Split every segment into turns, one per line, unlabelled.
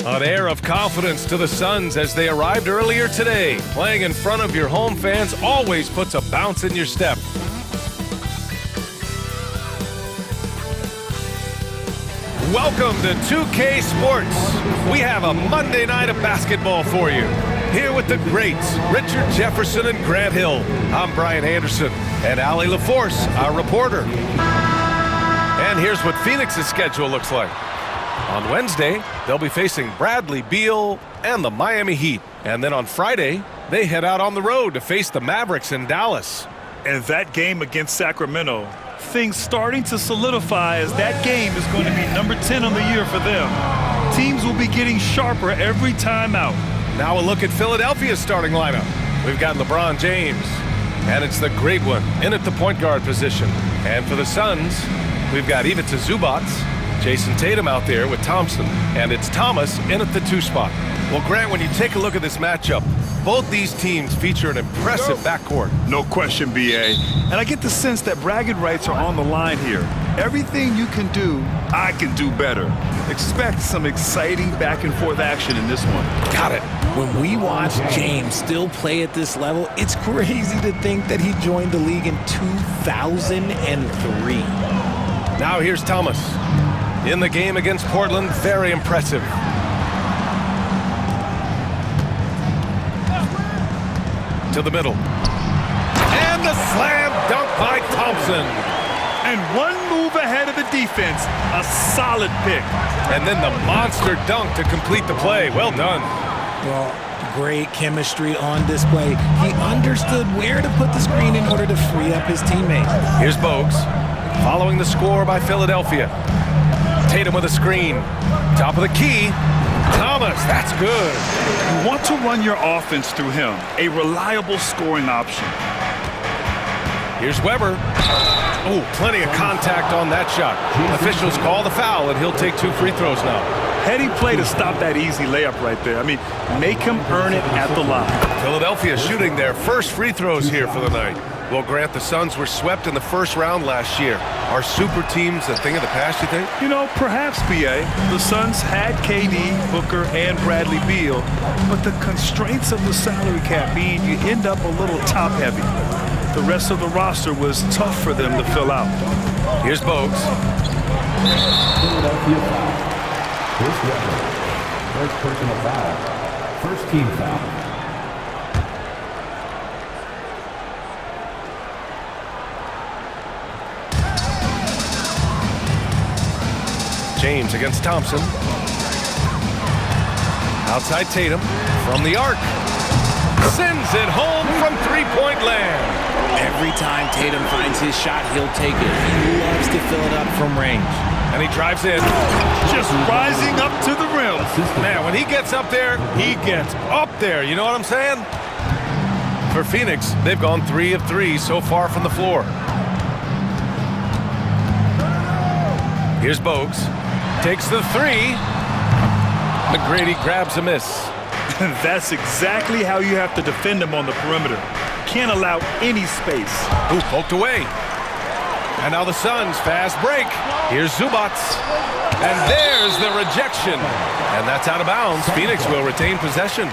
An air of confidence to the Suns as they arrived earlier today. Playing in front of your home fans always puts a bounce in your step. Welcome to 2K Sports. We have a Monday night of basketball for you. Here with the greats, Richard Jefferson and Grant Hill. I'm Brian Anderson, and Allie LaForce, our reporter. And here's what Phoenix's schedule looks like. On Wednesday, they'll be facing Bradley Beal and the Miami Heat. And then on Friday, they head out on the road to face the Mavericks in Dallas.
And that game against Sacramento, things starting to solidify as that game is going to be number 10 on the year for them. Teams will be getting sharper every time out.
Now a look at Philadelphia's starting lineup. We've got LeBron James, and it's the great one in at the point guard position. And for the Suns, we've got Ivica Zubac, Jason Tatum out there with Thompson, and it's Thomas in at the 2 spot. Well, Grant, when you take a look at this matchup, both these teams feature an impressive backcourt.
No question, B.A. And I get the sense that bragging rights are on the line here. Everything you can do, I can do better. Expect some exciting back-and-forth action in this one.
Got it.
When we watch James still play at this level, it's crazy to think that he joined the league in 2003.
Now here's Thomas. In the game against Portland, very impressive. To the middle. And the slam dunk by Thompson.
And one move ahead of the defense. A solid pick.
And then the monster dunk to complete the play. Well done.
Well, great chemistry on display. He understood where to put the screen in order to free up his teammate.
Here's Bogues, following the score by Philadelphia. Tatum with a screen. Top of the key. Thomas, that's good.
You want to run your offense through him. A reliable scoring option.
Here's Weber. Oh, plenty of contact on that shot. Officials call the foul, and he'll take 2 free throws now.
Heady play to stop that easy layup right there. I mean, make him earn it at the line.
Philadelphia shooting their first free throws here for the night. Well, Grant, the Suns were swept in the first round last year. Are super teams a thing of the past, you think?
You know, perhaps, B.A. The Suns had KD, Booker, and Bradley Beal, but the constraints of the salary cap mean you end up a little top-heavy. The rest of the roster was tough for them to fill out.
Here's Bogues.
Philadelphia foul. Chris Webber. First personal foul. First team foul.
James against Thompson. Outside Tatum from the arc. Sends it home from three-point land.
Every time Tatum finds his shot, he'll take it. He loves to fill it up from range.
And he drives in.
Just rising up to the rim.
Man, when he gets up there, he gets up there. You know what I'm saying? For Phoenix, they've gone 3 of 3 so far from the floor. Here's Bogues. Takes the 3. McGrady grabs a miss.
That's exactly how you have to defend him on the perimeter. Can't allow any space.
Ooh, poked away. And now the Suns, fast break. Here's Zubac. And there's the rejection. And that's out of bounds. Phoenix will retain possession.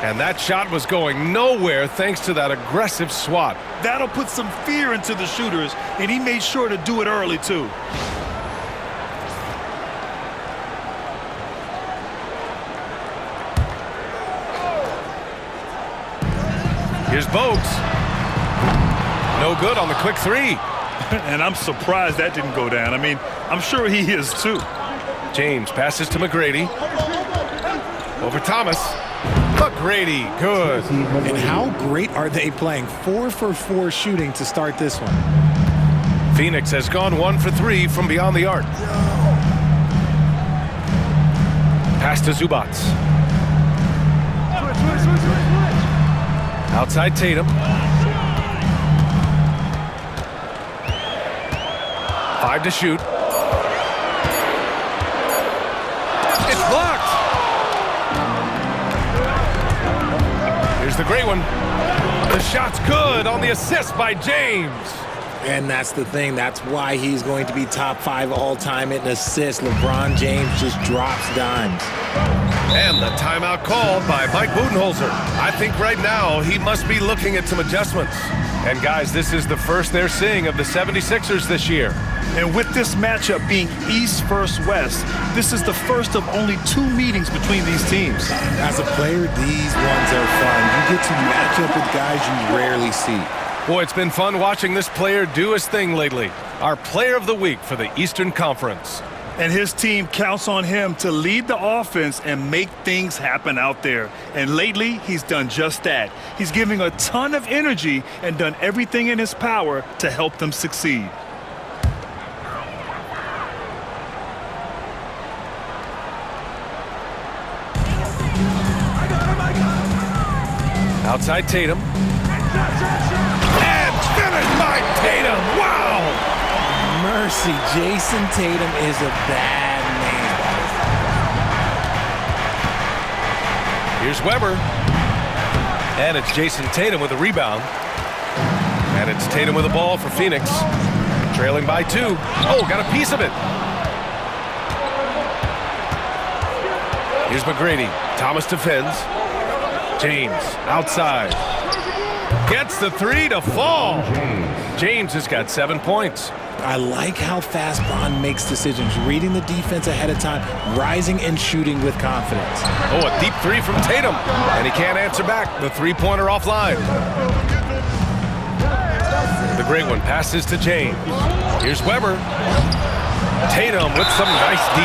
And that shot was going nowhere thanks to that aggressive swat.
That'll put some fear into the shooters, and he made sure to do it early, too.
Here's Bogues. No good on the quick 3.
And I'm surprised that didn't go down. I mean, I'm sure he is, too.
James passes to McGrady. Over Thomas. McGrady, good.
And how great are they playing? 4 for 4 shooting to start this one.
Phoenix has gone 1 for 3 from beyond the arc. Pass to Zubac. Outside Tatum. 5 to shoot. It's blocked. Here's the great one. The shot's good on the assist by James.
And that's the thing. That's why he's going to be top 5 all-time in assists. LeBron James just drops dimes.
And the timeout called by Mike Budenholzer. I think right now he must be looking at some adjustments. And guys, this is the first they're seeing of the 76ers this year.
And with this matchup being East versus West, this is the first of only 2 meetings between these teams.
As a player, these ones are fun. You get to match up with guys you rarely see.
Boy, it's been fun watching this player do his thing lately. Our player of the week for the Eastern Conference.
And his team counts on him to lead the offense and make things happen out there. And lately, he's done just that. He's giving a ton of energy and done everything in his power to help them succeed.
Outside Tatum. And finished by Tatum. Wow!
Mercy, Jason Tatum is a bad man.
Here's Weber. And it's Jason Tatum with a rebound. And it's Tatum with the ball for Phoenix. Trailing by 2. Oh, got a piece of it. Here's McGrady. Thomas defends. James outside. Gets the 3 to fall. James has got 7 points.
I like how fast Bron makes decisions, reading the defense ahead of time, rising and shooting with confidence.
Oh, a deep 3 from Tatum. And he can't answer back. The three-pointer offline. The great one passes to James. Here's Weber. Tatum with some nice D.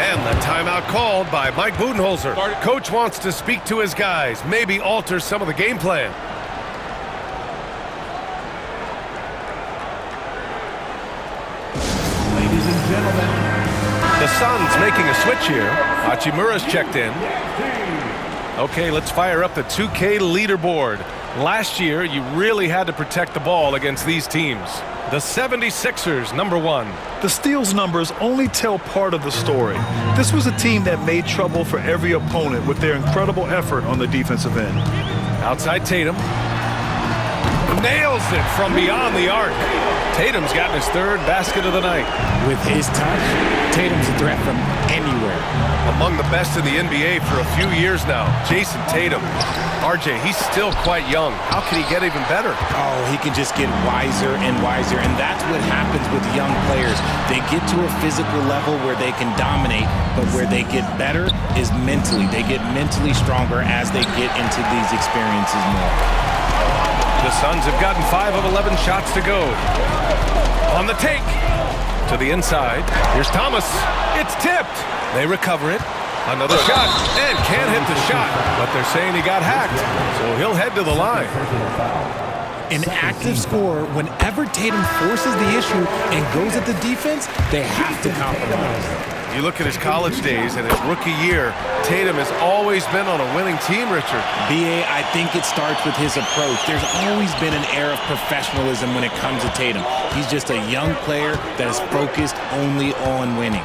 And the timeout called by Mike Budenholzer. Coach wants to speak to his guys, maybe alter some of the game plan.
Ladies and gentlemen.
The Suns making a switch here. Hachimura's checked in. Okay, let's fire up the 2K leaderboard. Last year, you really had to protect the ball against these teams. The 76ers, number 1.
The steals numbers only tell part of the story. This was a team that made trouble for every opponent with their incredible effort on the defensive end.
Outside Tatum. Nails it from beyond the arc. Tatum's gotten his 3rd basket of the night.
With his touch, Tatum's a threat from anywhere.
Among the best in the NBA for a few years now, Jason Tatum. RJ, he's still quite young. How can he get even better?
Oh, he can just get wiser and wiser, and that's what happens with young players. They get to a physical level where they can dominate, but where they get better is mentally. They get mentally stronger as they get into these experiences more.
The Suns have gotten 5 of 11 shots to go. On the take. To the inside. Here's Thomas. It's tipped. They recover it. Another shot. And can't hit the shot. But they're saying he got hacked. So he'll head to the line.
An active scorer, whenever Tatum forces the issue and goes at the defense, they have to compromise.
You look at his college days and his rookie year, Tatum has always been on a winning team, Richard.
B.A., I think it starts with his approach. There's always been an air of professionalism when it comes to Tatum. He's just a young player that is focused only on winning.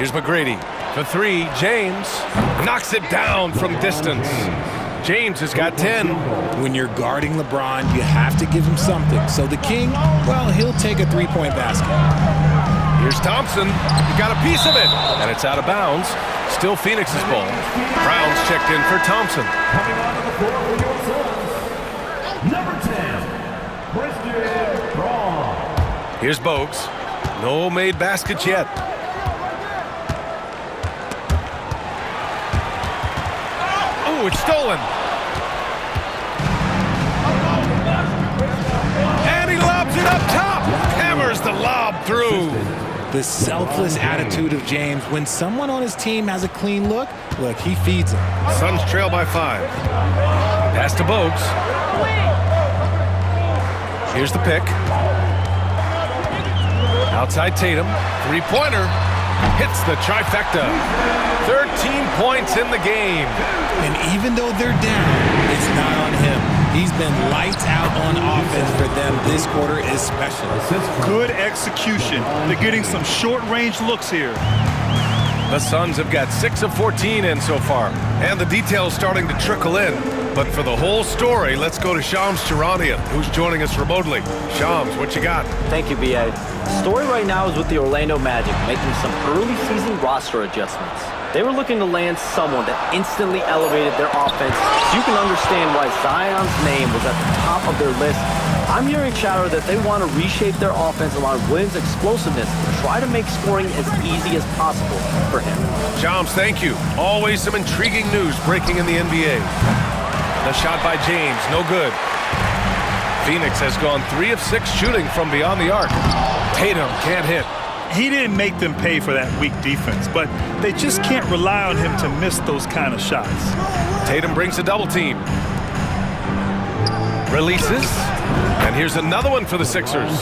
Here's McGrady. For 3, James knocks it down from distance. James has got 10.
When you're guarding LeBron, you have to give him something. So the King, well, he'll take a 3-point basket.
Here's Thompson. He got a piece of it. And it's out of bounds. Still Phoenix's ball. Brown's checked in for Thompson.
Number 10, Christian Braun.
Here's Bogues. No made baskets yet. Oh, it's stolen. And he lobs it up top. Hammers the lob through.
The selfless attitude of James. When someone on his team has a clean look, he feeds them.
Suns trail by 5. Pass to Bogues. Here's the pick. Outside Tatum. 3-pointer. Hits the trifecta. 13 points in the game.
And even though they're down, it's not on him. He's been lights out on offense for them this quarter especially.
Good execution. They're getting some short-range looks here.
The Suns have got 6 of 14 in so far, and the details starting to trickle in. But for the whole story, let's go to Shams Charania, who's joining us remotely. Shams, what you got?
Thank you, B.A. The story right now is with the Orlando Magic making some early season roster adjustments. They were looking to land someone that instantly elevated their offense, so you can understand why Zion's name was at the top of their list. I'm hearing chatter that they want to reshape their offense around Williams' explosiveness and try to make scoring as easy as possible for him.
Shams, thank you. Always some intriguing news breaking in the NBA. The shot by James, no good. Phoenix has gone 3 of 6 shooting from beyond the arc. Tatum can't hit.
He didn't make them pay for that weak defense, but they just can't rely on him to miss those kind of shots.
Tatum brings a double team. Releases. And here's another one for the Sixers.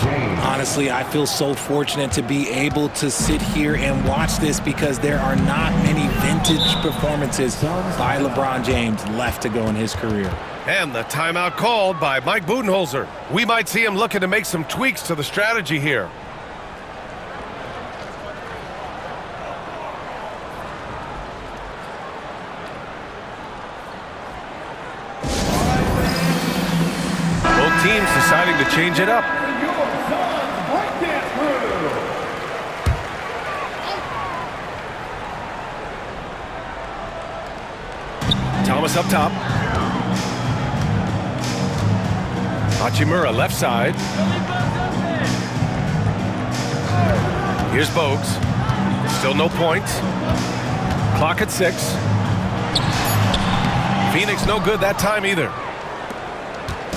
Honestly, I feel so fortunate to be able to sit here and watch this because there are not many vintage performances by LeBron James left to go in his career.
And the timeout called by Mike Budenholzer. We might see him looking to make some tweaks to the strategy here. Both teams deciding to change it up. Thomas up top. Hachimura left side. Here's Bogues. Still no points. Clock at 6. Phoenix no good that time either.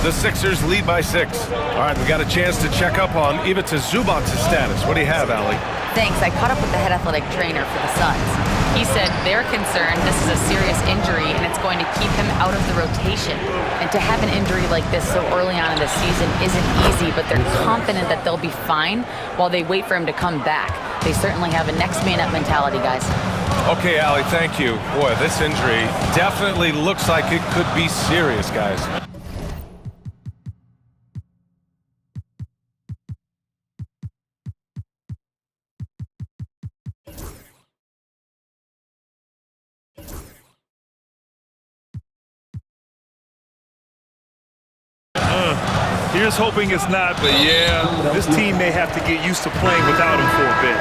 The Sixers lead by 6. All right, we got a chance to check up on Ivica Zubac's status. What do you have, Allie?
Thanks. I caught up with the head athletic trainer for the Suns. He said they're concerned this is a serious injury and it's going to keep him out of the rotation. And to have an injury like this so early on in the season isn't easy, but they're confident that they'll be fine while they wait for him to come back. They certainly have a next man up mentality, guys.
Okay, Allie, thank you. Boy, this injury definitely looks like it could be serious, guys.
Here's hoping it's not, but yeah, this team may have to get used to playing without him for a bit.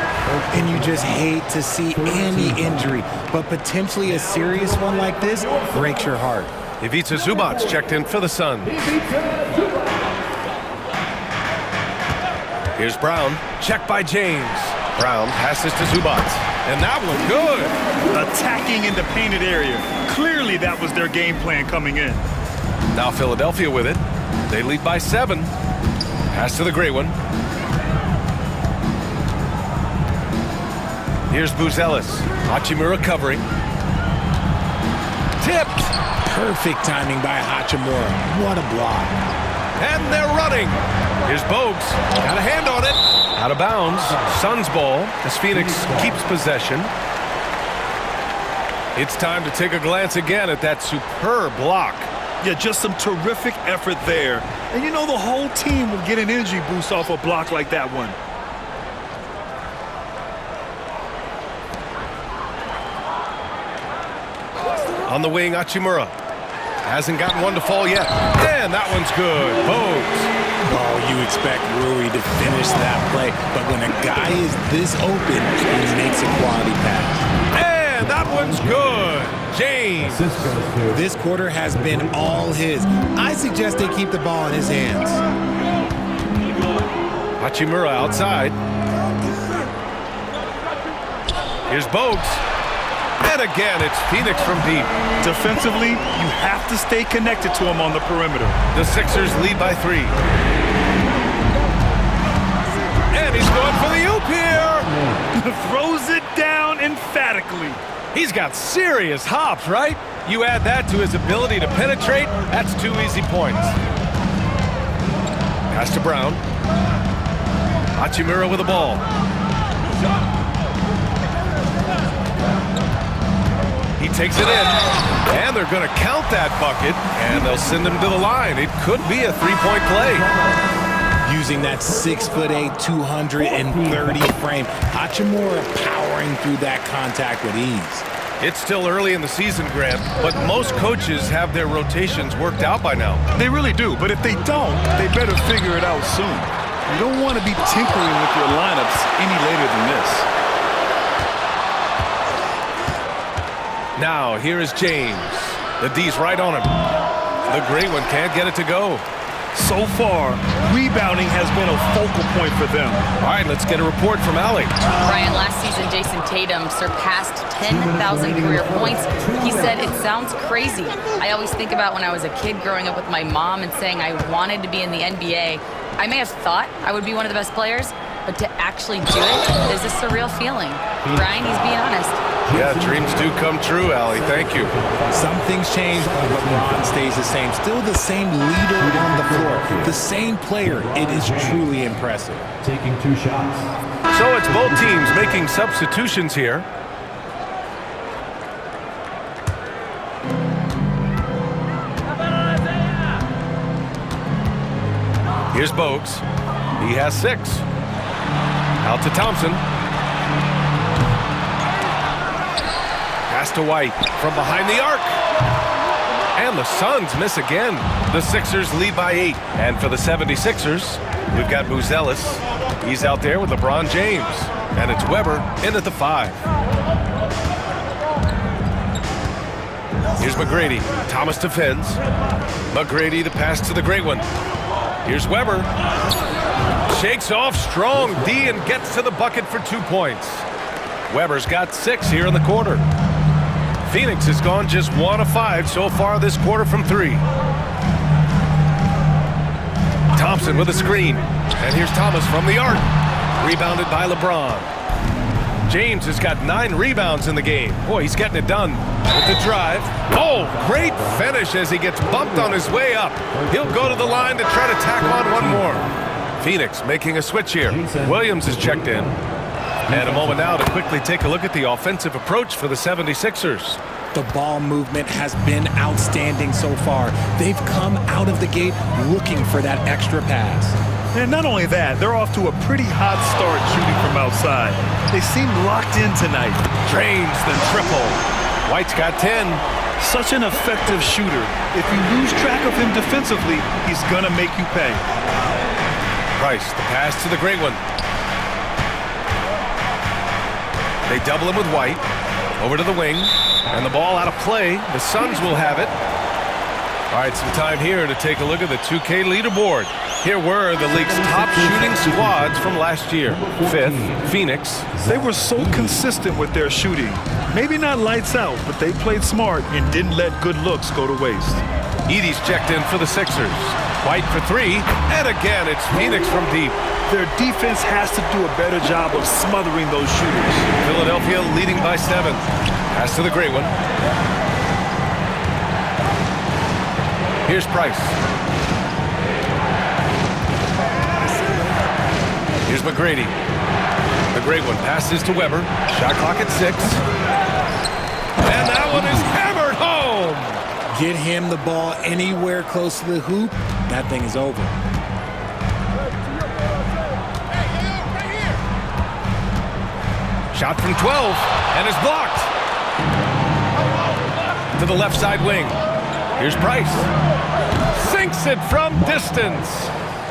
And you just hate to see any injury, but potentially a serious one like this breaks your heart.
Ivica Zubac checked in for the Suns. Here's Brown, checked by James. Brown passes to Zubac, and that one good.
Attacking in the painted area. Clearly that was their game plan coming in.
Now Philadelphia with it. They lead by 7. Pass to the gray one. Here's Buzelis. Hachimura covering. Tipped.
Perfect timing by Hachimura. What a block.
And they're running. Here's Bogues. Got a hand on it. Out of bounds. Suns ball as Phoenix keeps possession. It's time to take a glance again at that superb block.
Yeah, just some terrific effort there. And you know the whole team will get an energy boost off a block like that one.
On the wing, Hachimura. Hasn't gotten one to fall yet. And that one's good. Bogues.
Oh, you expect Rui to finish that play, but when a guy is this open, he makes a quality pass.
And that one's good. James.
This quarter has been all his. I suggest they keep the ball in his hands.
Hachimura outside. Here's Bogues. And again, it's Phoenix from deep.
Defensively, you have to stay connected to him on the perimeter.
The Sixers lead by 3. And he's going for the oop here.
Throws it down emphatically.
He's got serious hops, right? You add that to his ability to penetrate, that's 2 easy points. Pass to Brown. Hachimura with the ball. He takes it in, and they're going to count that bucket, and they'll send him to the line. It could be a 3-point play.
You using that 6'8", 230 frame. Hachimura powering through that contact with ease.
It's still early in the season, Grant, but most coaches have their rotations worked out by now.
They really do, but if they don't, they better figure it out soon. You don't want to be tinkering with your lineups any later than this.
Now, here is James. The D's right on him. The great one can't get it to go.
So far, rebounding has been a focal point for them.
All right, let's get a report from Allie.
Brian, last season, Jason Tatum surpassed 10,000 career points. He said, it sounds crazy. I always think about when I was a kid growing up with my mom and saying I wanted to be in the NBA. I may have thought I would be one of the best players, but to actually do it is a surreal feeling. Brian, he's being honest.
Yeah, dreams do come true, Allie. Thank you.
Some things change, but LeBron stays the same. Still the same leader on the floor. The same player. It is truly impressive.
Taking 2 shots.
So it's both teams making substitutions here. Here's Bogues. He has 6. Out to Thompson. Pass to White from behind the arc. And the Suns miss again. The Sixers lead by 8. And for the 76ers, we've got Buzelis. He's out there with LeBron James. And it's Weber in at the 5. Here's McGrady. Thomas defends. McGrady the pass to the great one. Here's Weber. Shakes off strong D and gets to the bucket for 2 points. Weber's got 6 here in the quarter. Phoenix has gone just 1 of 5 so far this quarter from 3. Thompson with a screen. And here's Thomas from the arc. Rebounded by LeBron. James has got 9 rebounds in the game. Boy, he's getting it done with the drive. Oh, great finish as he gets bumped on his way up. He'll go to the line to try to tack on one more. Phoenix making a switch here. Williams is checked in. And a moment now to quickly take a look at the offensive approach for the 76ers.
The ball movement has been outstanding so far. They've come out of the gate looking for that extra pass.
And not only that, they're off to a pretty hot start shooting from outside. They seem locked in tonight.
Drains the triple. White's got 10.
Such an effective shooter. If you lose track of him defensively, he's gonna make you pay.
Price, the pass to the great one. They double him with White. Over to the wing. And the ball out of play. The Suns will have it. All right, some time here to take a look at the 2K leaderboard. Here were the league's top shooting squads from last year. 5th, Phoenix.
They were so consistent with their shooting. Maybe not lights out, but they played smart and didn't let good looks go to waste.
Edey's checked in for the Sixers. White for 3, and again it's Phoenix from deep.
Their defense has to do a better job of smothering those shooters.
Philadelphia leading by 7. Pass to the great one. Here's Price. Here's McGrady. The great one passes to Weber. Shot clock at 6. And that one is hammered home.
Get him the ball anywhere close to the hoop, that thing is over.
Shot from 12 and is blocked. To the left side wing. Here's Price. Sinks it from distance.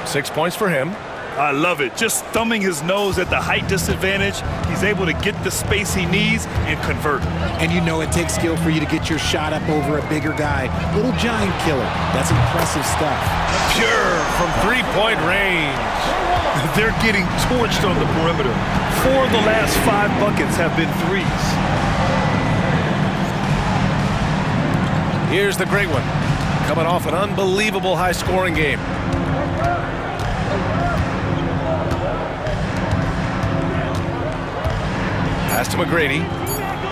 6 points for him.
I love it. Just thumbing his nose at the height disadvantage, he's able to get the space he needs and convert.
And you know it takes skill for you to get your shot up over a bigger guy. Little giant killer. That's impressive stuff.
Pure from three-point range.
They're getting torched on the perimeter. 4 of the last 5 buckets have been threes.
Here's the great one. Coming off an unbelievable high-scoring game. Pass to McGrady.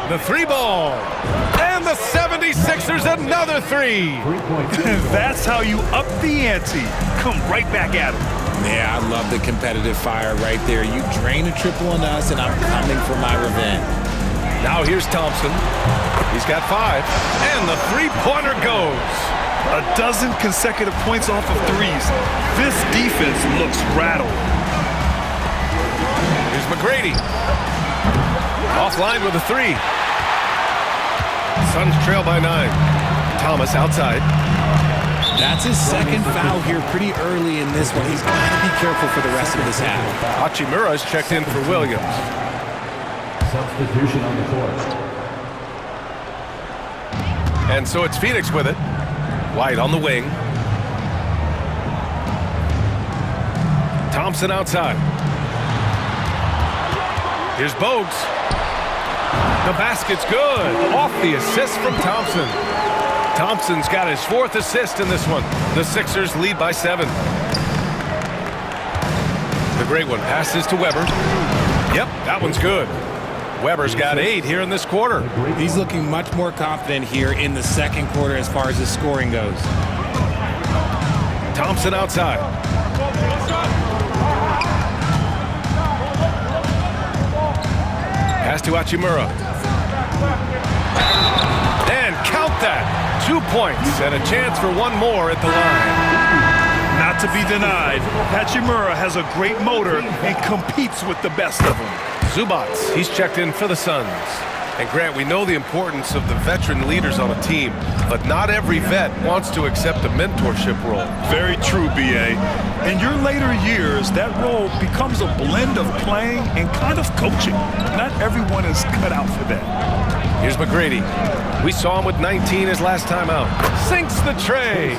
The 3-ball. And the 76ers another 3.
That's how you up the ante. Come right back at him.
Yeah, I love the competitive fire right there. You drain a triple on us, and I'm coming for my revenge.
Now here's Thompson. He's got 5. And the 3-pointer goes.
A dozen consecutive points off of threes. This defense looks rattled.
Here's McGrady. Offline with a three. Suns trail by 9. Thomas outside.
That's his second foul here pretty early in this one. He's got to be careful for the rest of this half.
Hachimura's checked in for Williams.
Substitution on the court.
And so it's Phoenix with it. White on the wing. Thompson outside. Here's Bogues. The basket's good. Off the assist from Thompson. Thompson's got his 4th assist in this one. The Sixers lead by 7. The great one passes to Weber. Yep, that one's good. Weber's got 8 here in this quarter.
He's looking much more confident here in the second quarter as far as his scoring goes.
Thompson outside. Pass to Hachimura. And count that. 2 points and a chance for one more at the line.
Not to be denied, Hachimura has a great motor and competes with the best of them.
Zubac, he's checked in for the Suns. And Grant, we know the importance of the veteran leaders on a team, but not every vet wants to accept a mentorship role.
Very true, B.A. In your later years, that role becomes a blend of playing and kind of coaching. Not everyone is cut out for that.
Here's McGrady. We saw him with 19 his last time out. Sinks the tray.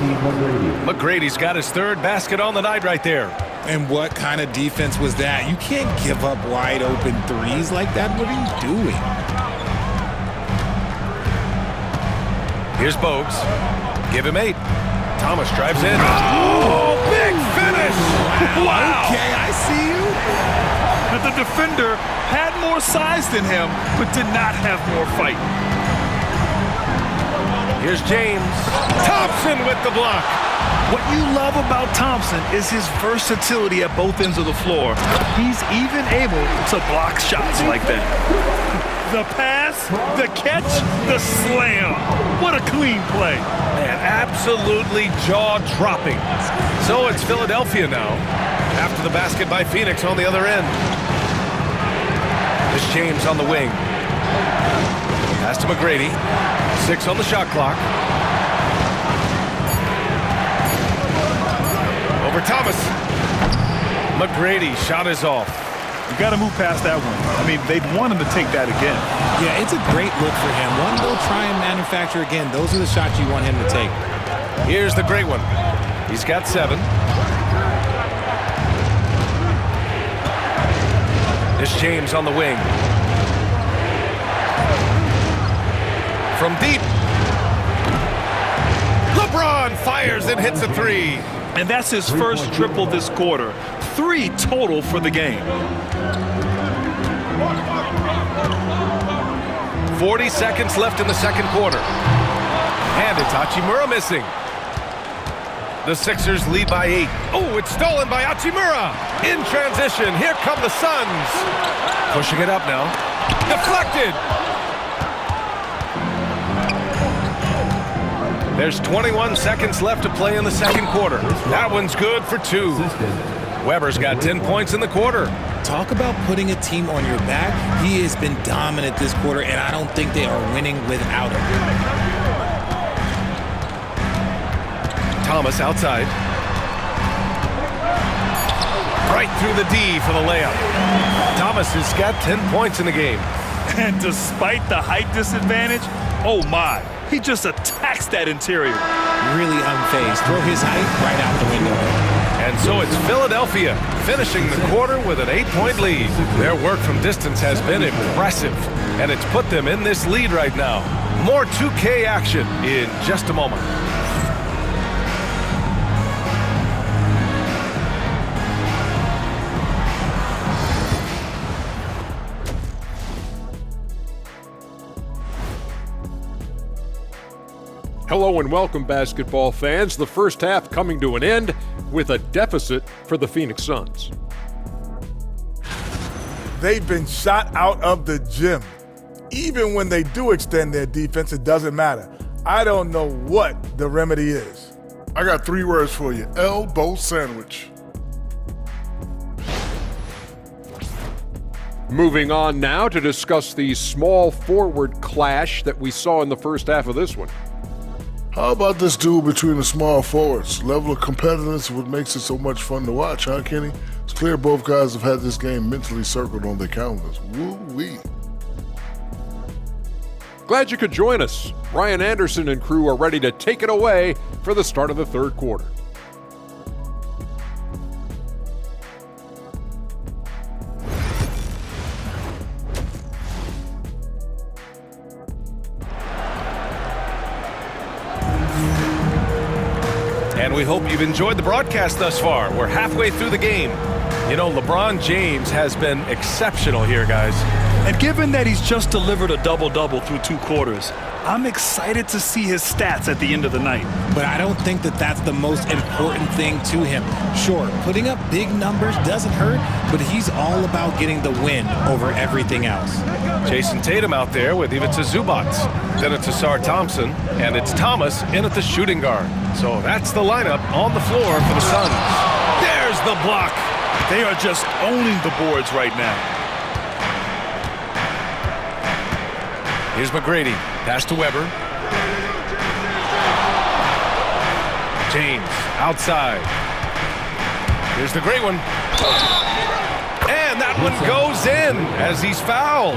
McGrady's got his 3rd basket on the night right there.
And what kind of defense was that? You can't give up wide open threes like that. What are you doing?
Here's Bogues. Give him 8. Thomas drives in. Oh, big finish! Wow!
Okay, I see you.
But the defender had more size than him, but did not have more fight.
Here's James. Thompson with the block.
What you love about Thompson is his versatility at both ends of the floor. He's even able to block shots like that. The pass, the catch, the slam. What a clean play.
Man, absolutely jaw-dropping. So it's Philadelphia now, after the basket by Phoenix on the other end. This James on the wing. Pass to McGrady. 6 on the shot clock. Over Thomas. McGrady, shot is off.
You got to move past that one. I mean, they'd want him to take that again.
Yeah, it's a great look for him. One go try and manufacture again. Those are the shots you want him to take.
Here's the great one. He's got 7. This James on the wing. From deep. LeBron fires and hits a 3.
And that's his first triple this quarter. 3 total for the game.
40 seconds left in the second quarter. And it's Hachimura missing. The Sixers lead by 8. Oh, it's stolen by Hachimura. In transition, here come the Suns. Pushing it up now. Deflected. There's 21 seconds left to play in the second quarter. That one's good for 2. Weber's got 10 points in the quarter.
Talk about putting a team on your back. He has been dominant this quarter, and I don't think they are winning without him.
Thomas outside. Right through the D for the layup. Thomas has got 10 points in the game.
And despite the height disadvantage, oh my, he just attacks that interior.
Really unfazed. Throw his height right out the window.
And so it's Philadelphia finishing the quarter with an 8-point lead. Their work from distance has been impressive, and it's put them in this lead right now. More 2K action in just a moment.
Hello and welcome, basketball fans. The first half coming to an end with a deficit for the Phoenix Suns.
They've been shot out of the gym. Even when they do extend their defense, it doesn't matter. I don't know what the remedy is.
I got 3 words for you. Elbow sandwich.
Moving on now to discuss the small forward clash that we saw in the first half of this one.
How about this duel between the small forwards? Level of competitiveness, what makes it so much fun to watch, huh, Kenny? It's clear both guys have had this game mentally circled on their calendars. Woo-wee.
Glad you could join us. Brian Anderson and crew are ready to take it away for the start of the third quarter.
And we hope you've enjoyed the broadcast thus far. We're halfway through the game. You know, LeBron James has been exceptional here, guys.
And given that he's just delivered a double-double through 2 quarters, I'm excited to see his stats at the end of the night.
But I don't think that that's the most important thing to him. Sure, putting up big numbers doesn't hurt, but he's all about getting the win over everything else.
Jason Tatum out there with Ivica Zubac. Then it's Ausar Thompson, and it's Thomas in at the shooting guard. So that's the lineup on the floor for the Suns. There's the block.
They are just owning the boards right now.
Here's McGrady. Pass to Weber. James outside. Here's the great one. And that one goes in as he's fouled.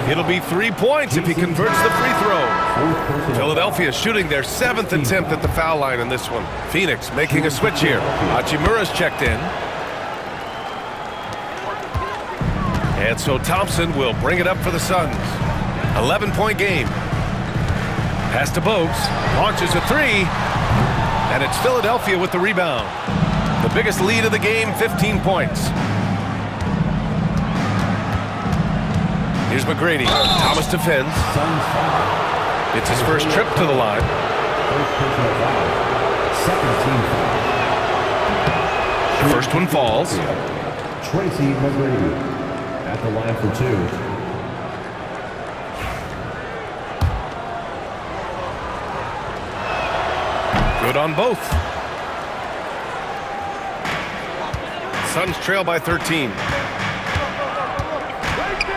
It'll be 3 points if he converts the free throw. Philadelphia shooting their 7th attempt at the foul line in this one. Phoenix making a switch here. Hachimura's checked in. And so Thompson will bring it up for the Suns. 11-point game. Pass to Bogues. Launches a 3. And it's Philadelphia with the rebound. The biggest lead of the game, 15 points. Here's McGrady. Thomas defends. It's his first trip to the line. First one falls.
Tracy McGrady at the line for 2.
Good on both. Suns trail by 13.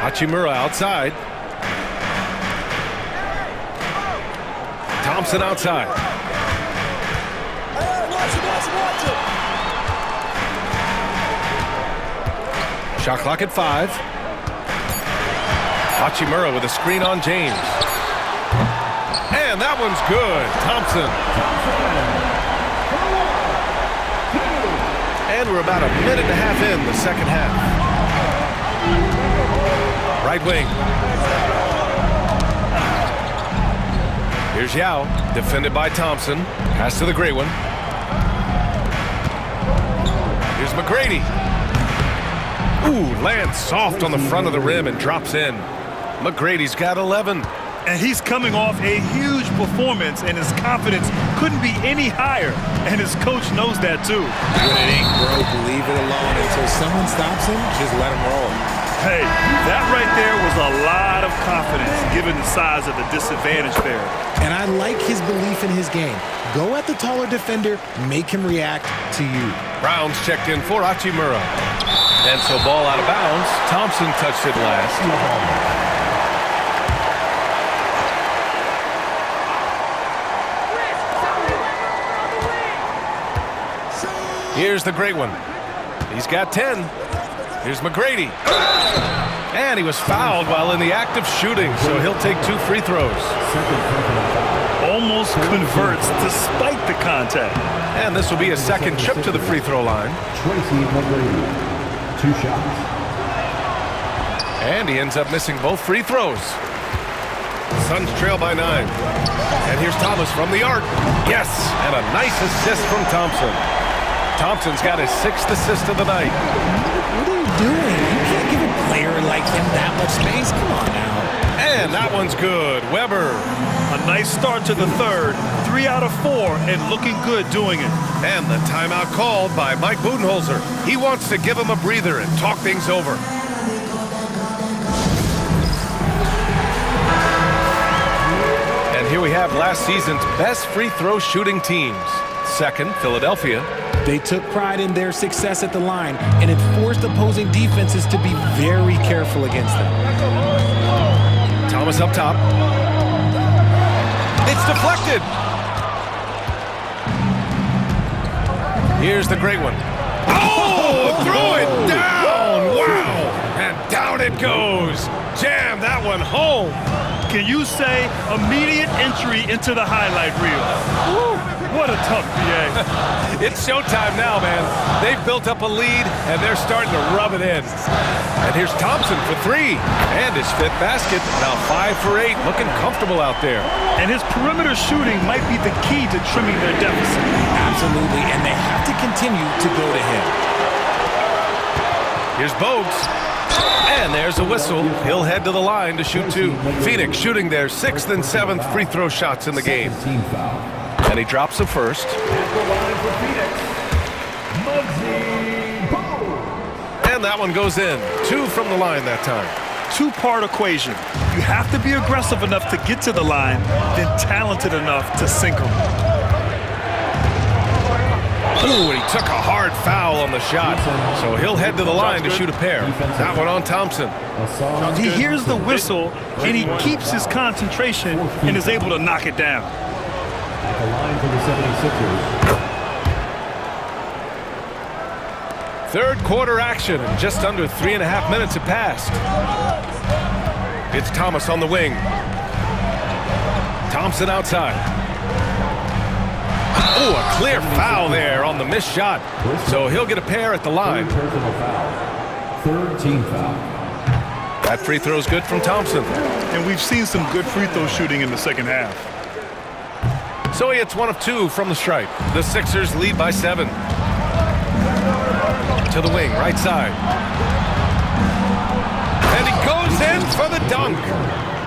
Hachimura outside. Thompson outside. Shot clock at 5. Hachimura with a screen on James. And that one's good. Thompson. And we're about a minute and a half in the second half. Right wing. Here's Yao, defended by Thompson. Pass to the great one. Here's McGrady. Ooh, lands soft on the front of the rim and drops in. McGrady's got 11.
And he's coming off a huge performance, and his confidence couldn't be any higher. And his coach knows that, too.
When it ain't broke, leave it alone. Until someone stops him, just let him roll.
Hey, that right there was a lot of confidence, given the size of the disadvantage there.
And I like his belief in his game. Go at the taller defender, make him react to you.
Brown's checked in for Hachimura. And so ball out of bounds. Thompson touched it last. Here's the great one. He's got 10. Here's McGrady. And he was fouled while in the act of shooting, so he'll take 2 free throws.
Almost converts despite the contact.
And this will be a second trip to the free throw line.
Tracy McGrady, 2 shots.
And he ends up missing both free throws. Suns trail by 9. And here's Thomas from the arc. Yes, and a nice assist from Thompson. Thompson's got his 6th assist of the night.
What are you doing? You can't give a player like him that much space. Come on now.
And that one's good. Weber.
A nice start to the third. 3 out of 4 and looking good doing it.
And the timeout called by Mike Budenholzer. He wants to give him a breather and talk things over. And here we have last season's best free throw shooting teams. Second, Philadelphia.
They took pride in their success at the line, and it forced opposing defenses to be very careful against them.
Thomas up top. It's deflected. Here's the great one. Oh, throw it down. Wow. And down it goes. Jam that one home.
Can you say immediate entry into the highlight reel? Woo, what a tough BA.
It's showtime now, man. They've built up a lead, and they're starting to rub it in. And here's Thompson for three. And his fifth basket. Now 5 for 8. Looking comfortable out there.
And his perimeter shooting might be the key to trimming their deficit.
Absolutely, and they have to continue to go to him.
Here's Bogues. And there's a whistle. He'll head to the line to shoot 2. Phoenix shooting their 6th and 7th free throw shots in the game.
Team foul.
And he drops the first. And that one goes in. 2 from the line that time.
Two-part equation. You have to be aggressive enough to get to the line, then talented enough to sink them.
Ooh, and he took a hard foul on the shot. So he'll head to the line to shoot a pair. That one on Thompson.
He hears the whistle, and he keeps his concentration and is able to knock it down.
At the line for the 76ers.
Third quarter action, and just under 3.5 minutes have passed. It's Thomas on the wing. Thompson outside. Oh, a clear foul there on the missed shot. So he'll get a pair at the line.
Personal foul. Third team foul.
That free throw's good from Thompson.
And we've seen some good free throw shooting in the second half.
So he hits 1 of 2 from the stripe. The Sixers lead by 7. To the wing, right side. And he goes in for the dunk.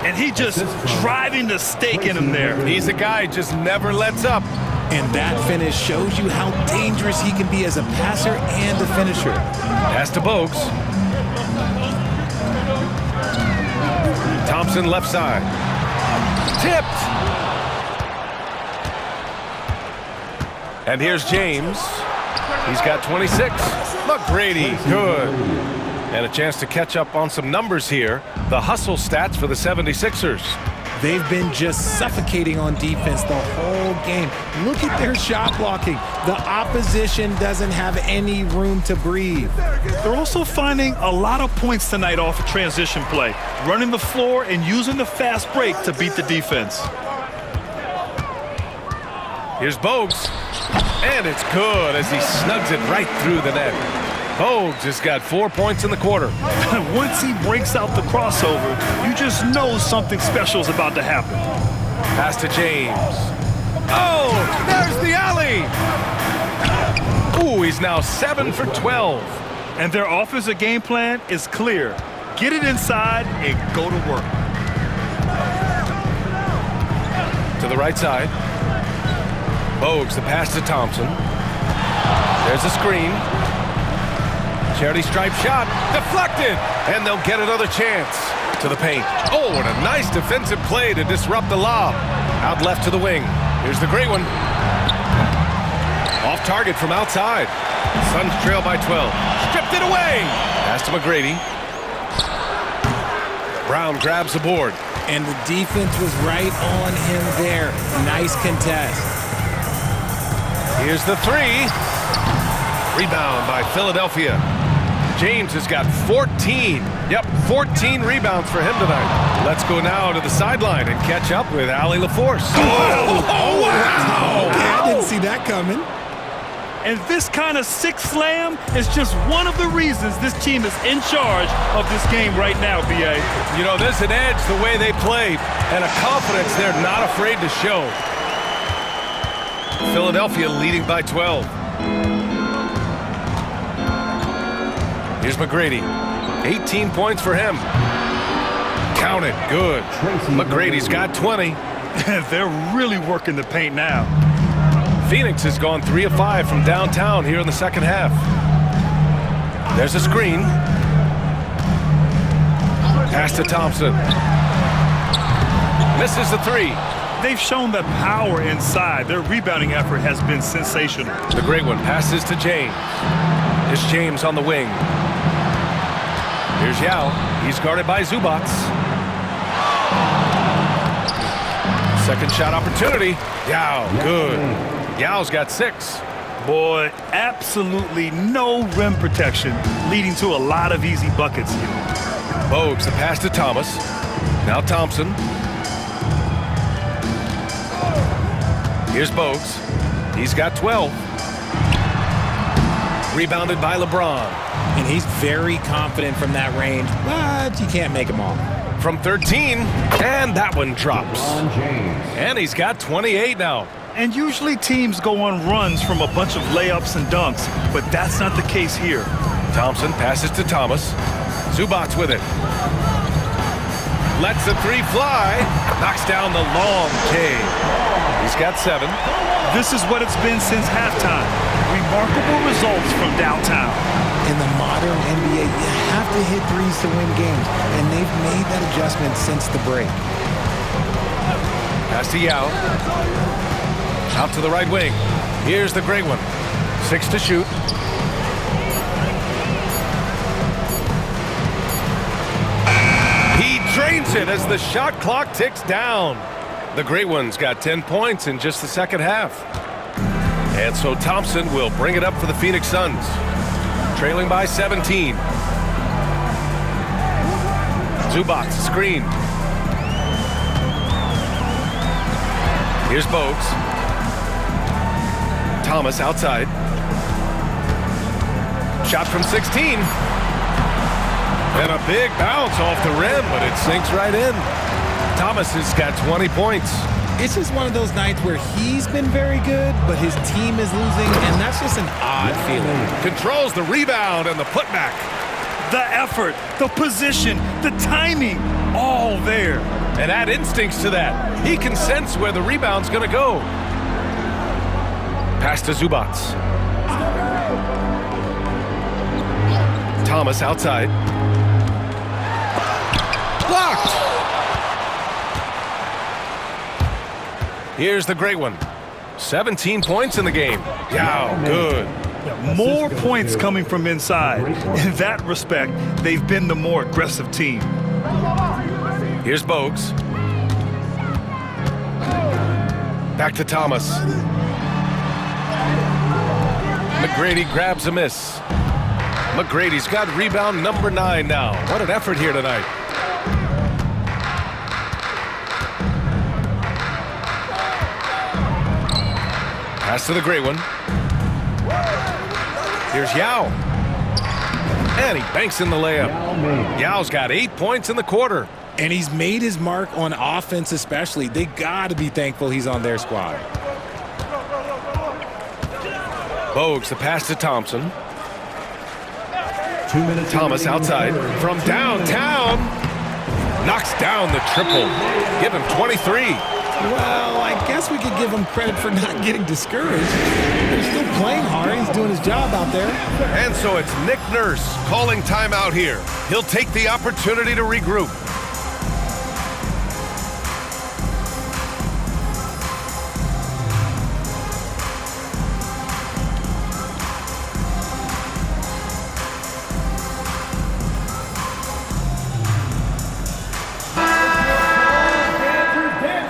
And he just driving the stake in him there.
He's a guy just never lets up.
And that finish shows you how dangerous he can be as a passer and a finisher.
Pass to Bogues. Thompson left side. Tipped. And here's James. He's got 26. McGrady, good. And a chance to catch up on some numbers here. The hustle stats for the 76ers.
They've been just suffocating on defense the whole game. Look at their shot blocking. The opposition doesn't have any room to breathe.
They're also finding a lot of points tonight off of transition play, running the floor and using the fast break to beat the defense.
Here's Bogues. And it's good as he snugs it right through the net. Bogues has got 4 points in the quarter.
Once he breaks out the crossover, you just know something special is about to happen.
Pass to James. Oh, there's the alley. Ooh, he's now 7 for 12.
And their offensive game plan is clear. Get it inside and go to work.
To the right side. Bogues, the pass to Thompson. There's a screen. Charity stripe shot, deflected, and they'll get another chance. To the paint. Oh, and a nice defensive play to disrupt the lob. Out left to the wing. Here's the great one. Off target from outside. Suns trail by 12. Stripped it away. Pass to McGrady. Brown grabs the board.
And the defense was right on him there. Nice contest.
Here's the 3. Rebound by Philadelphia. James has got 14. Yep, 14 rebounds for him tonight. Let's go now to the sideline and catch up with Allie LaForce.
Oh, wow! Okay, I didn't see that coming.
And this kind of sick slam is just one of the reasons this team is in charge of this game right now, B.A.
You know, there's an edge the way they play and a confidence they're not afraid to show. Philadelphia leading by 12. Here's McGrady. 18 points for him. Count it. Good. McGrady's got 20.
They're really working the paint now.
Phoenix has gone 3 of 5 from downtown here in the second half. There's a screen. Pass to Thompson. Misses the 3.
They've shown the power inside. Their rebounding effort has been sensational.
The great one passes to James. It's James on the wing. Here's Yao. He's guarded by Zubac. Second shot opportunity. Yao, good. Yao's got 6.
Boy, absolutely no rim protection, leading to a lot of easy buckets here.
Bogues, the pass to Thomas. Now Thompson. Here's Bogues. He's got 12. Rebounded by LeBron.
And he's very confident from that range, but you can't make him all.
From 13, and that one drops. And he's got 28 now.
And usually teams go on runs from a bunch of layups and dunks, but that's not the case here.
Thompson passes to Thomas. Zubac with it. Lets the 3 fly. Knocks down the long K. He's got 7.
This is what it's been since halftime. Remarkable results from downtown.
In the modern NBA, you have to hit threes to win games, and they've made that adjustment since the break.
Pass to Yao. Out to the right wing. Here's the great one. 6 to shoot. He drains it as the shot clock ticks down. The great one's got 10 points in just the second half. And so Thompson will bring it up for the Phoenix Suns. Trailing by 17. Zubac, screen. Here's Bogues. Thomas outside. Shot from 16. And a big bounce off the rim, but it sinks right in. Thomas has got 20 points.
It's just one of those nights where he's been very good, but his team is losing, and that's just an odd feeling.
Controls the rebound and the putback.
The effort, the position, the timing, all there.
And add instincts to that. He can sense where the rebound's going to go. Pass to Zubac. Thomas outside. Blocked! Here's the great one. 17 points in the game. Yao, good.
More points coming from inside. In that respect, they've been the more aggressive team.
Here's Bogues. Back to Thomas. McGrady grabs a miss. McGrady's got rebound number 9 now. What an effort here tonight. Pass to the great one. Here's Yao. And he banks in the layup. Yao's got 8 points in the quarter.
And he's made his mark on offense especially. They got to be thankful he's on their squad.
Bogues, the pass to Thompson. Thomas outside from downtown. Knocks down the triple. Give him 23.
Well, I guess we could give him credit for not getting discouraged. He's still playing hard. He's doing his job out there.
And so it's Nick Nurse calling timeout here. He'll take the opportunity to regroup.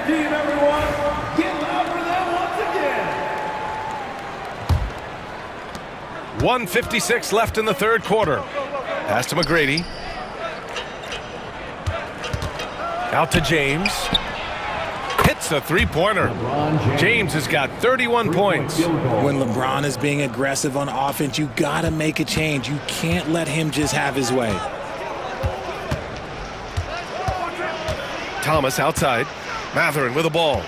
Team, everyone, get loud for them once again.
1:56 left in the third quarter. Pass to McGrady. Out to James. Hits a three-pointer. James has got 31 points.
When LeBron is being aggressive on offense, you got to make a change. You can't let him just have his way.
Thomas outside. Mathurin with the ball.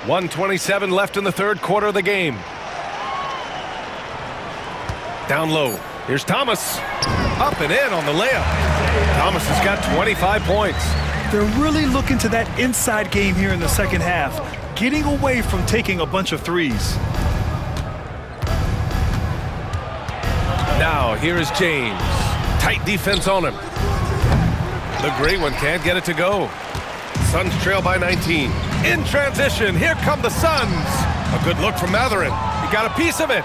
1:27 left in the third quarter of the game. Down low. Here's Thomas. Up and in on the layup. Thomas has got 25 points.
They're really looking to that inside game here in the second half, getting away from taking a bunch of threes.
Now here is James. Tight defense on him. The great one can't get it to go. Suns trail by 19. In transition, here come the Suns. A good look from Mathurin. He got a piece of it.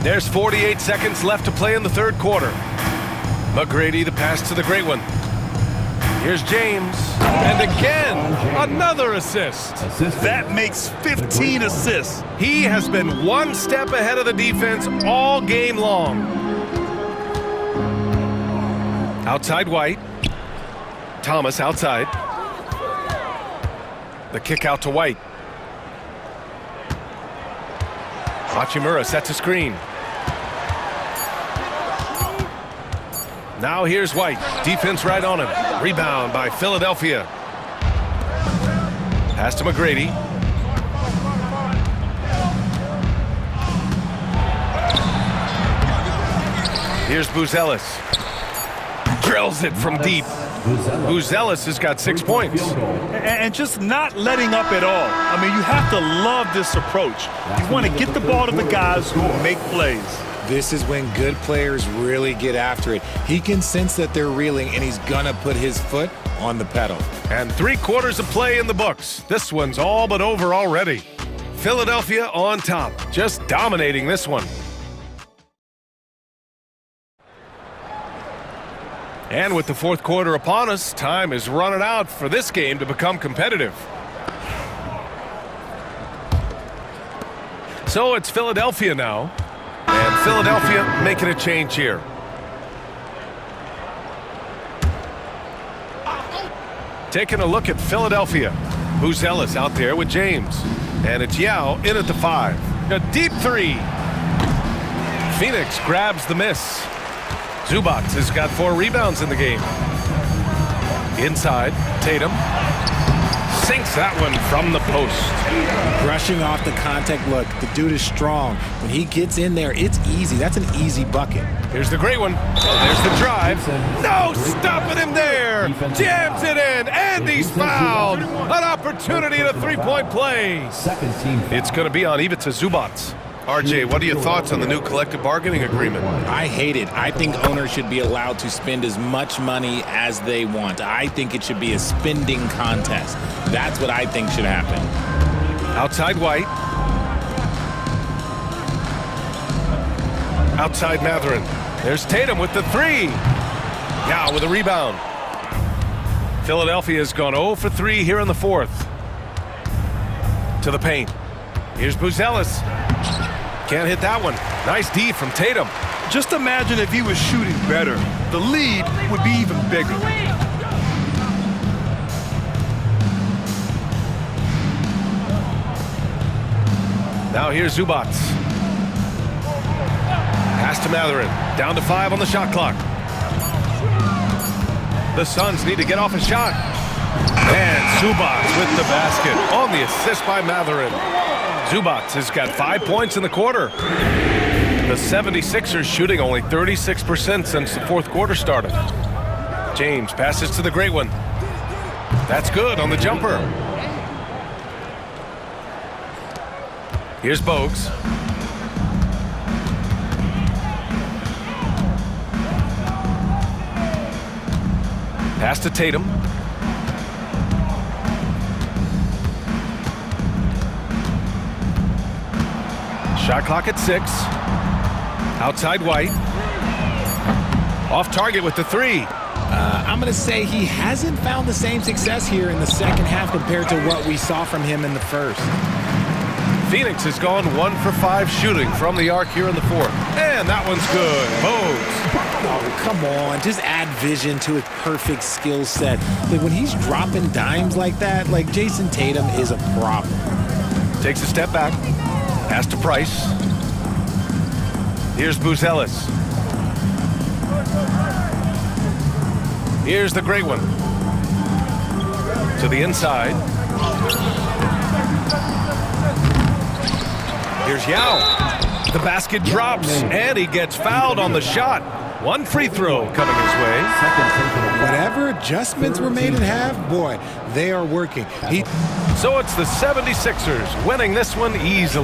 There's 48 seconds left to play in the third quarter. McGrady, the pass to the great one. Here's James. And again, another assist.
That makes 15 assists.
He has been one step ahead of the defense all game long. Outside White. Thomas outside. The kick out to White. Hachimura sets a screen. Now here's White. Defense right on him. Rebound by Philadelphia. Pass to McGrady. Here's Buzelis. Drills it from deep. Buzelis has got 6 points.
And just not letting up at all. I mean, you have to love this approach. You want to get the ball to the guys who make plays.
This is when good players really get after it. He can sense that they're reeling, and he's going to put his foot on the pedal.
And 3 quarters of play in the books. This one's all but over already. Philadelphia on top, just dominating this one. And with the fourth quarter upon us, time is running out for this game to become competitive. So it's Philadelphia now. And Philadelphia making a change here. Taking a look at Philadelphia. Buzelis out there with James. And it's Yao in at the 5. A deep 3. Phoenix grabs the miss. Zubac has got 4 rebounds in the game. Inside, Tatum sinks that one from the post.
Brushing off the contact. Look, the dude is strong. When he gets in there, it's easy. That's an easy bucket.
Here's the great one. There's the drive. No stopping him there. Jams it in, and he's fouled. An opportunity at a three-point play. It's going to be on Ivica Zubac. RJ, what are your thoughts on the new collective bargaining agreement?
I hate it. I think owners should be allowed to spend as much money as they want. I think it should be a spending contest. That's what I think should happen.
Outside White. Outside Mathurin. There's Tatum with the 3. Now with a rebound. Philadelphia has gone 0 for 3 here in the fourth. To the paint. Here's Buzelis. Can't hit that one. Nice D from Tatum.
Just imagine if he was shooting better. The lead would be even bigger.
Now here's Zubac. Pass to Mathurin. Down to 5 on the shot clock. The Suns need to get off a shot. And Zubac with the basket on the assist by Mathurin. Zubac has got 5 points in the quarter. The 76ers shooting only 36% since the fourth quarter started. James passes to the great one. That's good on the jumper. Here's Bogues. Pass to Tatum. Shot clock at 6. Outside White. Off target with the 3.
I'm going to say he hasn't found the same success here in the second half compared to what we saw from him in the first.
Phoenix has gone 1 for 5 shooting from the arc here in the fourth. And that one's good. Bogues.
Oh, come on. Just add vision to his perfect skill set. Like when he's dropping dimes like that, like Jason Tatum is a problem.
Takes a step back. Pass to Price. Here's Buzelis. Here's the great one. To the inside. Here's Yao. The basket drops, and he gets fouled on the shot. 1 free throw coming his way.
Whatever adjustments were made at half, boy, they are working.
So it's the 76ers winning this one easily.